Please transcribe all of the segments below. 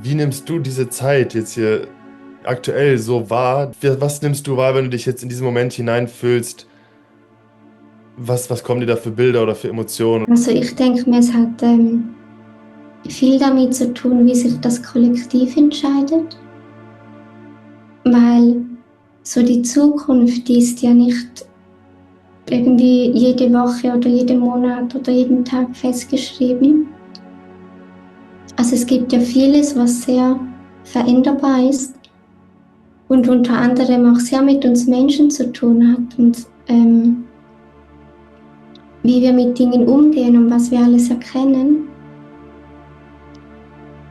Wie nimmst du diese Zeit jetzt hier aktuell so wahr? Was nimmst du wahr, wenn du dich jetzt in diesen Moment hineinfühlst? Was kommen dir da für Bilder oder für Emotionen? Also ich denke mir, es hat viel damit zu tun, wie sich das Kollektiv entscheidet, weil so die Zukunft, die ist ja nicht irgendwie jede Woche oder jeden Monat oder jeden Tag festgeschrieben. Also es gibt ja vieles, was sehr veränderbar ist und unter anderem auch sehr mit uns Menschen zu tun hat und wie wir mit Dingen umgehen und was wir alles erkennen.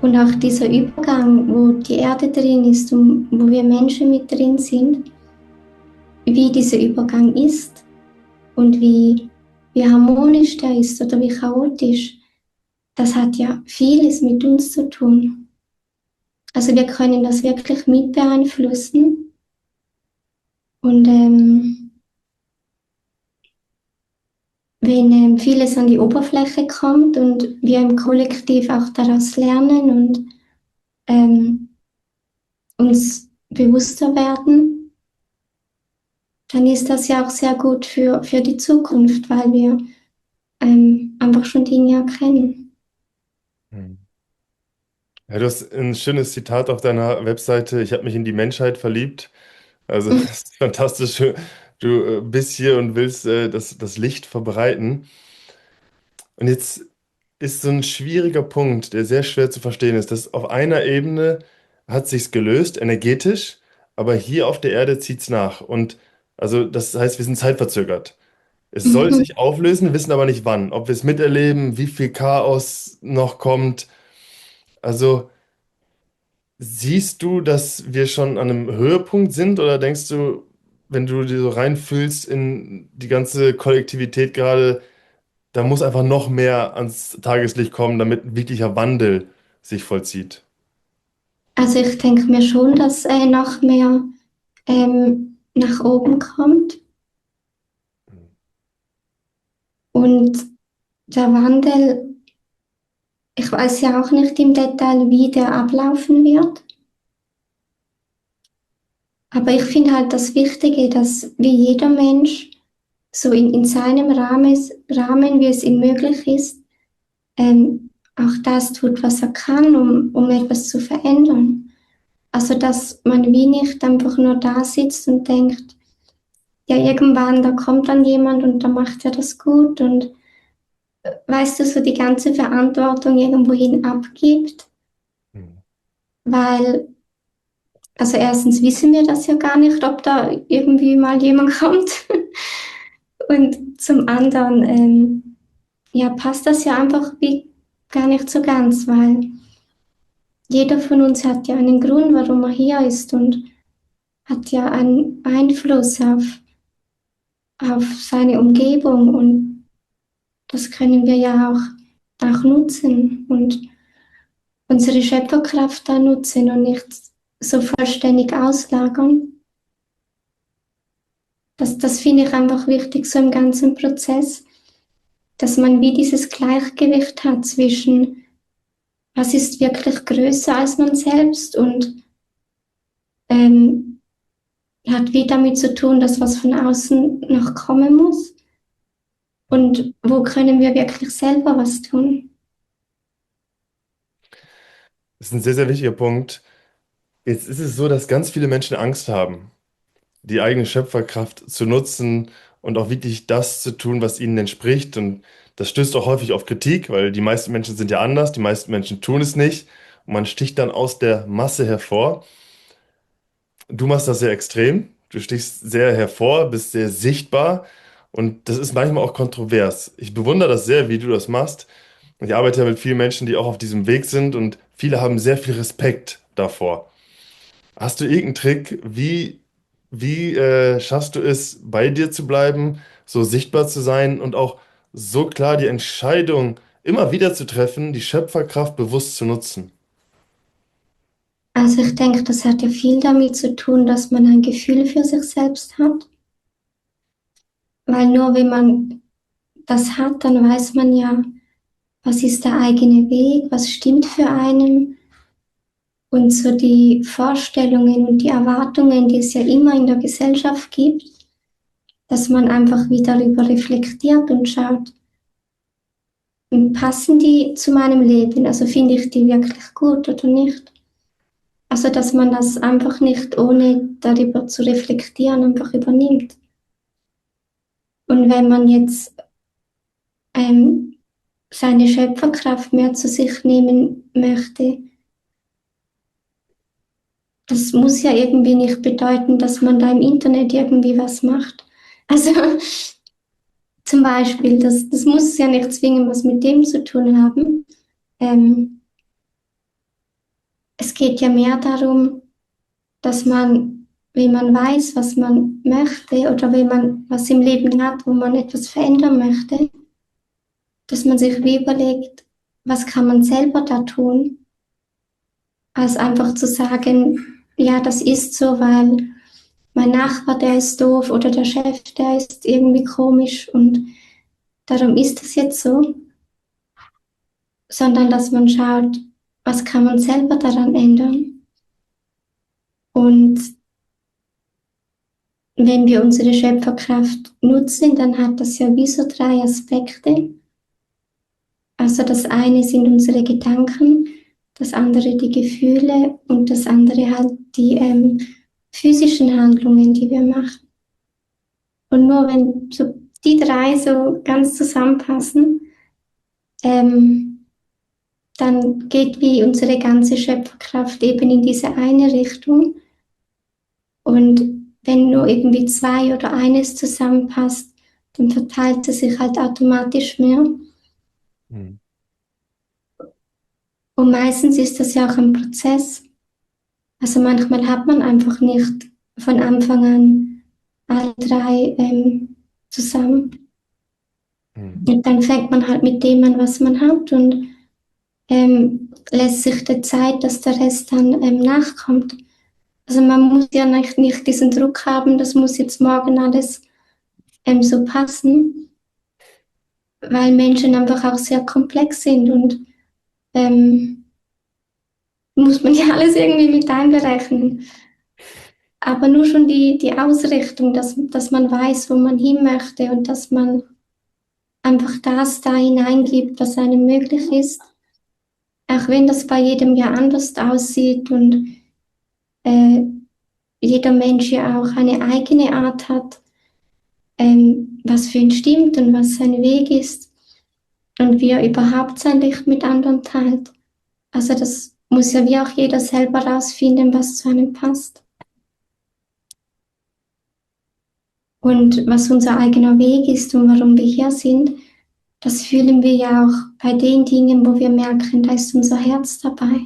Und auch dieser Übergang, wo die Erde drin ist und wo wir Menschen mit drin sind, wie dieser Übergang ist und wie harmonisch der ist oder wie chaotisch, das hat ja vieles mit uns zu tun. Also wir können das wirklich mit beeinflussen und wenn vieles an die Oberfläche kommt und wir im Kollektiv auch daraus lernen und ähm, uns bewusster werden, dann ist das ja auch sehr gut für die Zukunft, weil wir einfach schon Dinge erkennen. Hm. Ja, du hast ein schönes Zitat auf deiner Webseite. Ich habe mich in die Menschheit verliebt. Also, das ist fantastisch. Du bist hier und willst das Licht verbreiten. Und jetzt ist so ein schwieriger Punkt, der sehr schwer zu verstehen ist, dass auf einer Ebene hat sich's gelöst, energetisch, aber hier auf der Erde zieht's nach. Und also das heißt, wir sind zeitverzögert. Es soll Mhm. sich auflösen, wissen aber nicht wann. Ob wir es miterleben, wie viel Chaos noch kommt. Also siehst du, dass wir schon an einem Höhepunkt sind oder denkst du, wenn du dir so reinfühlst in die ganze Kollektivität gerade, da muss einfach noch mehr ans Tageslicht kommen, damit wirklicher Wandel sich vollzieht? Also ich denke mir schon, dass noch mehr nach oben kommt und der Wandel, ich weiß ja auch nicht im Detail, wie der ablaufen wird, aber ich finde halt das Wichtige, dass wie jeder Mensch so in seinem Rahmen, wie es ihm möglich ist, auch das tut, was er kann, um etwas zu verändern. Also dass man wie nicht einfach nur da sitzt und denkt, ja, irgendwann, da kommt dann jemand und da macht er das gut und weißt du, so die ganze Verantwortung irgendwohin abgibt, Hm. weil, also erstens wissen wir das ja gar nicht, ob da irgendwie mal jemand kommt und zum anderen, ja, passt das ja einfach wie gar nicht so ganz, weil jeder von uns hat ja einen Grund, warum er hier ist und hat ja einen Einfluss auf seine Umgebung und das können wir ja auch nutzen und unsere Schöpferkraft da nutzen und nicht so vollständig auslagern. Das finde ich einfach wichtig so im ganzen Prozess, dass man wie dieses Gleichgewicht hat zwischen, was ist wirklich größer als man selbst und ähm, hat wie damit zu tun, dass was von außen noch kommen muss und wo können wir wirklich selber was tun. Das ist ein sehr, sehr wichtiger Punkt. Jetzt ist es so, dass ganz viele Menschen Angst haben, die eigene Schöpferkraft zu nutzen und auch wirklich das zu tun, was ihnen entspricht. Und das stößt auch häufig auf Kritik, weil die meisten Menschen sind ja anders, die meisten Menschen tun es nicht und man sticht dann aus der Masse hervor. Du machst das sehr extrem, du stichst sehr hervor, bist sehr sichtbar und das ist manchmal auch kontrovers. Ich bewundere das sehr, wie du das machst. Ich arbeite ja mit vielen Menschen, die auch auf diesem Weg sind und viele haben sehr viel Respekt davor. Hast du irgendeinen Trick, wie schaffst du es, bei dir zu bleiben, so sichtbar zu sein und auch so klar die Entscheidung immer wieder zu treffen, die Schöpferkraft bewusst zu nutzen? Also ich denke, das hat ja viel damit zu tun, dass man ein Gefühl für sich selbst hat, weil nur wenn man das hat, dann weiß man ja, was ist der eigene Weg, was stimmt für einen Und so die Vorstellungen und die Erwartungen, die es ja immer in der Gesellschaft gibt, dass man einfach wieder darüber reflektiert und schaut, passen die zu meinem Leben? Also finde ich die wirklich gut oder nicht? Also dass man das einfach nicht ohne darüber zu reflektieren einfach übernimmt. Und wenn man jetzt ähm, seine Schöpferkraft mehr zu sich nehmen möchte, das muss ja irgendwie nicht bedeuten, dass man da im Internet irgendwie was macht. Also zum Beispiel, das muss ja nicht zwingend was mit dem zu tun haben. Ähm, Es geht ja mehr darum, dass man, wenn man weiß, was man möchte oder wenn man was im Leben hat, wo man etwas verändern möchte, dass man sich wie überlegt, was kann man selber da tun, als einfach zu sagen, ja, das ist so, weil mein Nachbar, der ist doof oder der Chef, der ist irgendwie komisch und darum ist es jetzt so, sondern dass man schaut, was kann man selber daran ändern. Und wenn wir unsere Schöpferkraft nutzen, dann hat das ja wie so drei Aspekte. Also das eine sind unsere Gedanken, das andere die Gefühle und das andere halt die physischen Handlungen, die wir machen. Und nur wenn so die drei so ganz zusammenpassen, ähm, dann geht wie unsere ganze Schöpferkraft eben in diese eine Richtung. Und wenn nur irgendwie zwei oder eines zusammenpasst, dann verteilt es sich halt automatisch mehr. Hm. Und meistens ist das ja auch ein Prozess. Also manchmal hat man einfach nicht von Anfang an alle drei zusammen. Hm. Und dann fängt man halt mit dem an, was man hat und lässt sich der Zeit, dass der Rest dann nachkommt. Also man muss ja nicht diesen Druck haben, das muss jetzt morgen alles so passen, weil Menschen einfach auch sehr komplex sind und ähm, muss man ja alles irgendwie mit einberechnen. Aber nur schon die Ausrichtung, dass man weiß, wo man hin möchte und dass man einfach das da hineingibt, was einem möglich ist, auch wenn das bei jedem ja anders aussieht und äh, jeder Mensch ja auch eine eigene Art hat, was für ihn stimmt und was sein Weg ist und wie er überhaupt sein Licht mit anderen teilt. Also das muss ja wie auch jeder selber rausfinden, was zu einem passt. Und was unser eigener Weg ist und warum wir hier sind, das fühlen wir ja auch bei den Dingen, wo wir merken, da ist unser Herz dabei,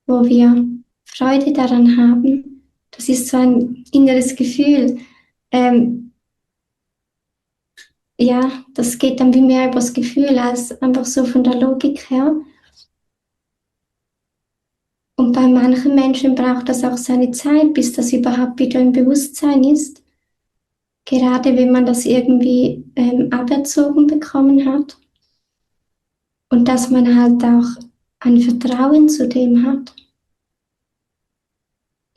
wo wir Freude daran haben. Das ist so ein inneres Gefühl. Ähm, ja, das geht dann wie mehr übers Gefühl als einfach so von der Logik her. Und bei manchen Menschen braucht das auch seine Zeit, bis das überhaupt wieder im Bewusstsein ist. Gerade wenn man das irgendwie aberzogen bekommen hat. Und dass man halt auch ein Vertrauen zu dem hat.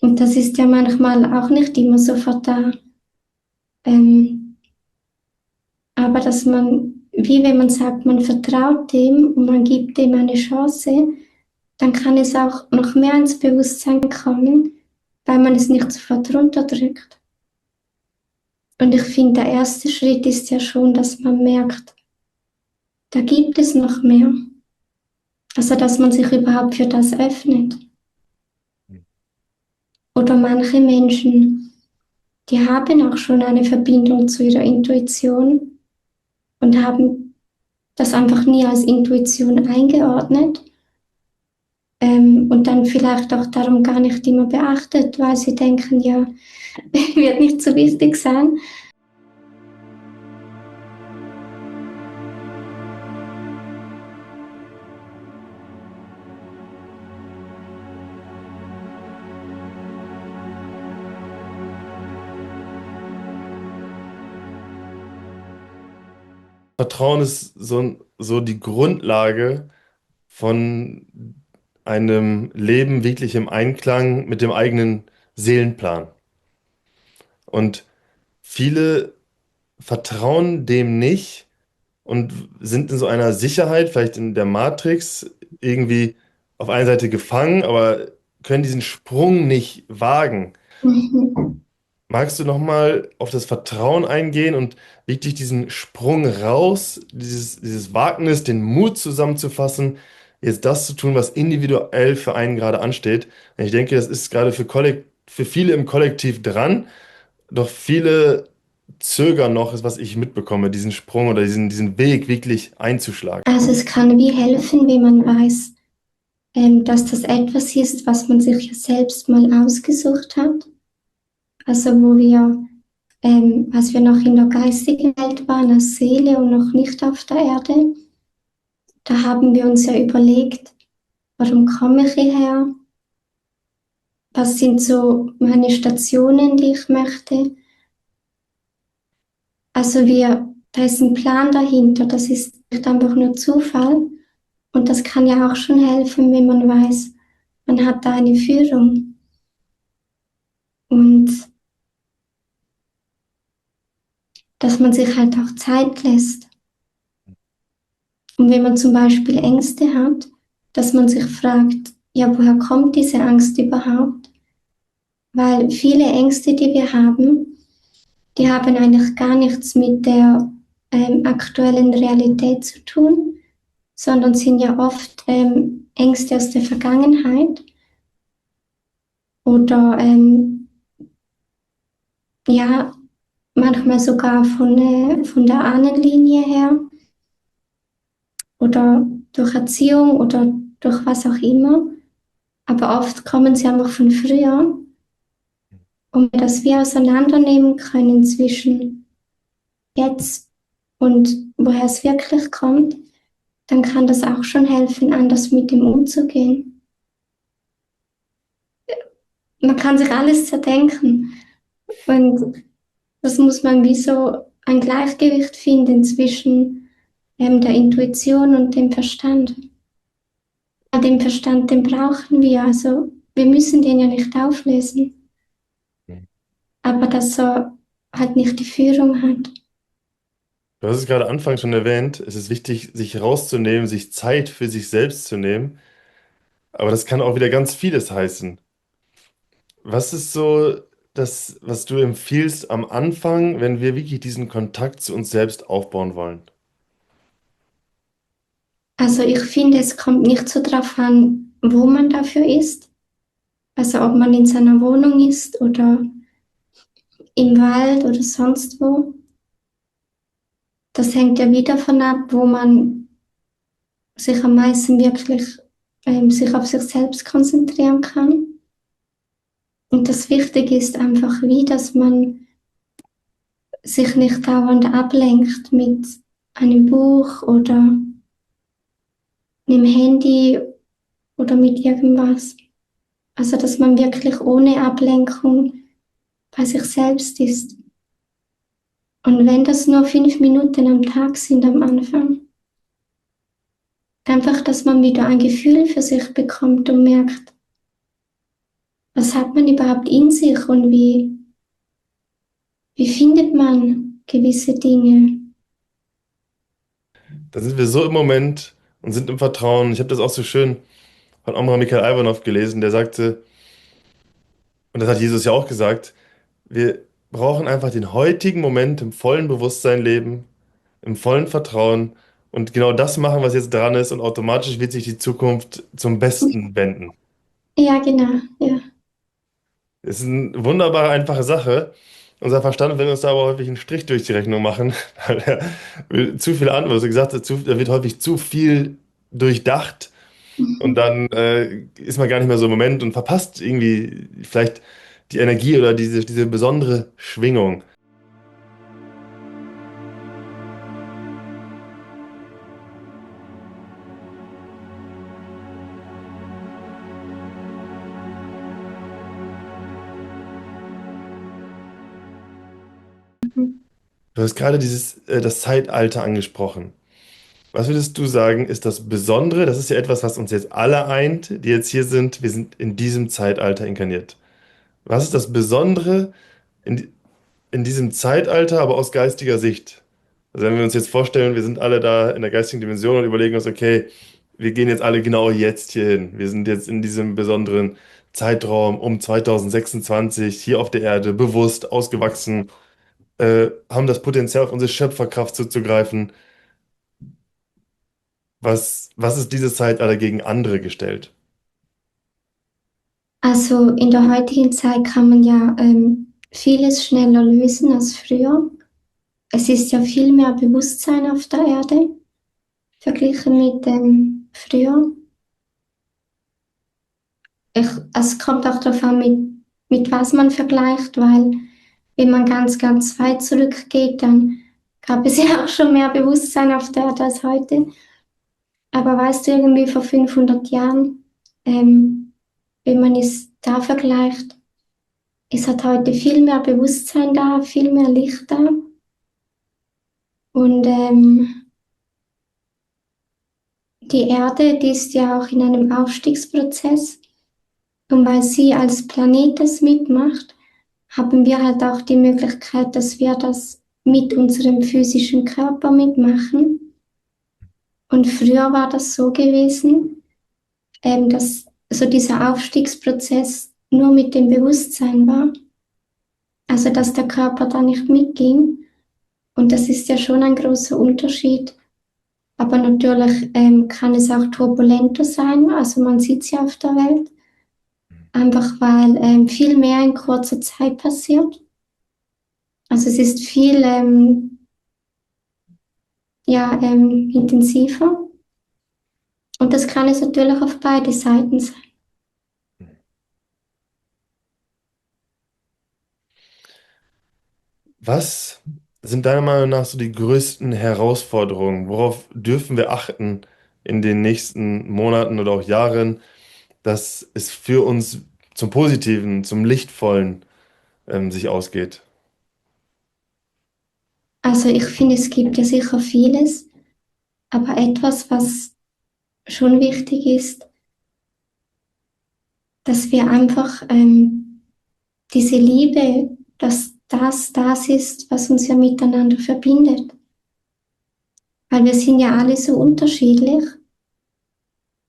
Und das ist ja manchmal auch nicht immer sofort da. Ähm, aber dass man, wie wenn man sagt, man vertraut dem und man gibt dem eine Chance, dann kann es auch noch mehr ins Bewusstsein kommen, weil man es nicht sofort runterdrückt. Und ich finde, der erste Schritt ist ja schon, dass man merkt, da gibt es noch mehr. Also, dass man sich überhaupt für das öffnet. Oder manche Menschen, die haben auch schon eine Verbindung zu ihrer Intuition und haben das einfach nie als Intuition eingeordnet und dann vielleicht auch darum gar nicht immer beachtet, weil sie denken, ja, wird nicht so wichtig sein. Vertrauen ist so die Grundlage von einem Leben wirklich im Einklang mit dem eigenen Seelenplan. Und viele vertrauen dem nicht und sind in so einer Sicherheit, vielleicht in der Matrix, irgendwie auf einer Seite gefangen, aber können diesen Sprung nicht wagen. Mhm. Magst du nochmal auf das Vertrauen eingehen und wirklich diesen Sprung raus, dieses Wagnis, den Mut zusammenzufassen, jetzt das zu tun, was individuell für einen gerade ansteht? Und ich denke, das ist gerade für viele im Kollektiv dran, doch viele zögern noch, ist, was ich mitbekomme, diesen Sprung oder diesen Weg wirklich einzuschlagen. Also es kann wie helfen, wenn man weiß, dass das etwas ist, was man sich ja selbst mal ausgesucht hat. Also als wir noch in der geistigen Welt waren, als Seele und noch nicht auf der Erde, da haben wir uns ja überlegt, warum komme ich hierher? Was sind so meine Stationen, die ich möchte? Also da ist ein Plan dahinter, das ist nicht einfach nur Zufall. Und das kann ja auch schon helfen, wenn man weiß, man hat da eine Führung. Und dass man sich halt auch Zeit lässt. Und wenn man zum Beispiel Ängste hat, dass man sich fragt, ja, woher kommt diese Angst überhaupt? Weil viele Ängste, die haben eigentlich gar nichts mit der aktuellen Realität zu tun, sondern sind ja oft Ängste aus der Vergangenheit oder ja, manchmal sogar von der Ahnenlinie her oder durch Erziehung oder durch was auch immer. Aber oft kommen sie einfach von früher. Und dass wir auseinandernehmen können zwischen jetzt und woher es wirklich kommt, dann kann das auch schon helfen, anders mit dem umzugehen. Man kann sich alles zerdenken und das muss man wie so ein Gleichgewicht finden zwischen der Intuition und dem Verstand. Den Verstand, den brauchen wir, also wir müssen den ja nicht auflösen, aber dass er halt nicht die Führung hat. Du hast es gerade anfangs schon erwähnt, es ist wichtig, sich rauszunehmen, sich Zeit für sich selbst zu nehmen, aber das kann auch wieder ganz vieles heißen. Was ist so das, was du empfiehlst am Anfang, wenn wir wirklich diesen Kontakt zu uns selbst aufbauen wollen? Also ich finde, es kommt nicht so drauf an, wo man dafür ist. Also ob man in seiner Wohnung ist oder im Wald oder sonst wo. Das hängt ja wieder davon ab, wo man sich am meisten wirklich sich auf sich selbst konzentrieren kann. Und das Wichtige ist einfach wie, dass man sich nicht dauernd ablenkt mit einem Buch oder einem Handy oder mit irgendwas. Also dass man wirklich ohne Ablenkung bei sich selbst ist. Und wenn das nur 5 Minuten am Tag sind am Anfang, einfach, dass man wieder ein Gefühl für sich bekommt und merkt, was hat man überhaupt in sich und wie findet man gewisse Dinge. Da sind wir so im Moment und sind im Vertrauen. Ich habe das auch so schön von Omar Mikhail Ivanov gelesen, der sagte, und das hat Jesus ja auch gesagt, wir brauchen einfach den heutigen Moment im vollen Bewusstsein leben, im vollen Vertrauen und genau das machen, was jetzt dran ist und automatisch wird sich die Zukunft zum Besten wenden. Ja, genau, ja. Es ist eine wunderbare, einfache Sache. Unser Verstand will uns da aber häufig einen Strich durch die Rechnung machen, weil er will zu viel an, was du gesagt hast, da wird häufig zu viel durchdacht und Mhm. dann ist man gar nicht mehr so im Moment und verpasst irgendwie vielleicht die Energie oder diese besondere Schwingung. Du hast gerade das Zeitalter angesprochen. Was würdest du sagen, ist das Besondere? Das ist ja etwas, was uns jetzt alle eint, die jetzt hier sind. Wir sind in diesem Zeitalter inkarniert. Was ist das Besondere in, in diesem Zeitalter, aber aus geistiger Sicht? Also wenn wir uns jetzt vorstellen, wir sind alle da in der geistigen Dimension und überlegen uns, okay, wir gehen jetzt alle genau jetzt hier hin. Wir sind jetzt in diesem besonderen Zeitraum um 2026 hier auf der Erde, bewusst, ausgewachsen, haben das Potenzial, auf unsere Schöpferkraft zuzugreifen. Was ist diese Zeitalter gegen andere gestellt? Also in der heutigen Zeit kann man ja vieles schneller lösen als früher. Es ist ja viel mehr Bewusstsein auf der Erde verglichen mit früher. Es kommt auch darauf an, mit was man vergleicht, weil wenn man ganz, ganz weit zurückgeht, dann gab es ja auch schon mehr Bewusstsein auf der Erde als heute. Aber weißt du, irgendwie vor 500 Jahren, wenn man es da vergleicht, es hat heute viel mehr Bewusstsein da, viel mehr Licht da. Und die Erde, die ist ja auch in einem Aufstiegsprozess. Und weil sie als Planet das mitmacht, haben wir halt auch die Möglichkeit, dass wir das mit unserem physischen Körper mitmachen. Und früher war das so gewesen, dass so dieser Aufstiegsprozess nur mit dem Bewusstsein war, also dass der Körper da nicht mitging. Und das ist ja schon ein großer Unterschied. Aber natürlich kann es auch turbulenter sein, also man sieht es ja auf der Welt, einfach weil viel mehr in kurzer Zeit passiert. Also es ist viel ja, intensiver und das kann es natürlich auf beide Seiten sein. Was sind deiner Meinung nach so die größten Herausforderungen? Worauf dürfen wir achten in den nächsten Monaten oder auch Jahren, dass es für uns zum Positiven, zum Lichtvollen sich ausgeht? Also ich finde, es gibt ja sicher vieles, aber etwas, was schon wichtig ist, dass wir einfach diese Liebe, dass das ist, was uns ja miteinander verbindet. Weil wir sind ja alle so unterschiedlich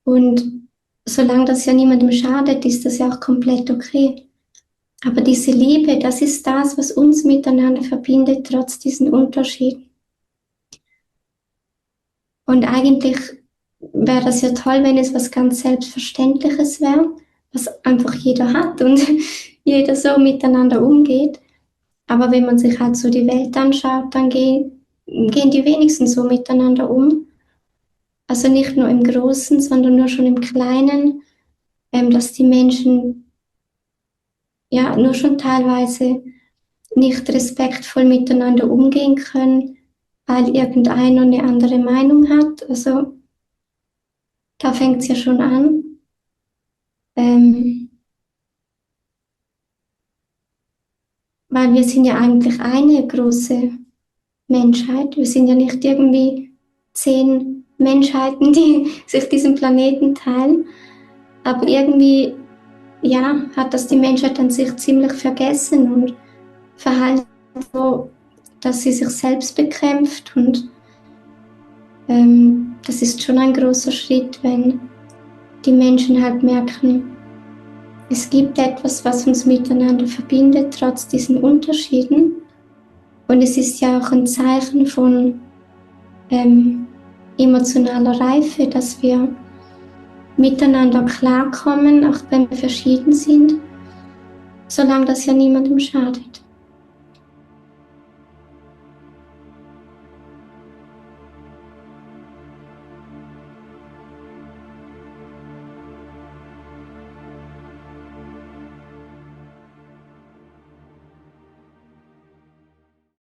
und solange das ja niemandem schadet, ist das ja auch komplett okay. Aber diese Liebe, das ist das, was uns miteinander verbindet, trotz diesen Unterschieden. Und eigentlich wäre das ja toll, wenn es was ganz Selbstverständliches wäre, was einfach jeder hat und jeder so miteinander umgeht. Aber wenn man sich halt so die Welt anschaut, dann gehen die wenigsten so miteinander um. Also nicht nur im Großen, sondern nur schon im Kleinen, dass die Menschen ja nur schon teilweise nicht respektvoll miteinander umgehen können, weil irgendeiner eine andere Meinung hat. Also da fängt es ja schon an. Ähm, Weil wir sind ja eigentlich eine große Menschheit. Wir sind ja nicht irgendwie 10 Menschheiten, die sich diesen Planeten teilen. Aber irgendwie, ja, hat das die Menschheit an sich ziemlich vergessen und verhalten so, dass sie sich selbst bekämpft. Und das ist schon ein großer Schritt, wenn die Menschen halt merken, es gibt etwas, was uns miteinander verbindet, trotz diesen Unterschieden. Und es ist ja auch ein Zeichen von emotionaler Reife, dass wir miteinander klarkommen, auch wenn wir verschieden sind, solange das ja niemandem schadet.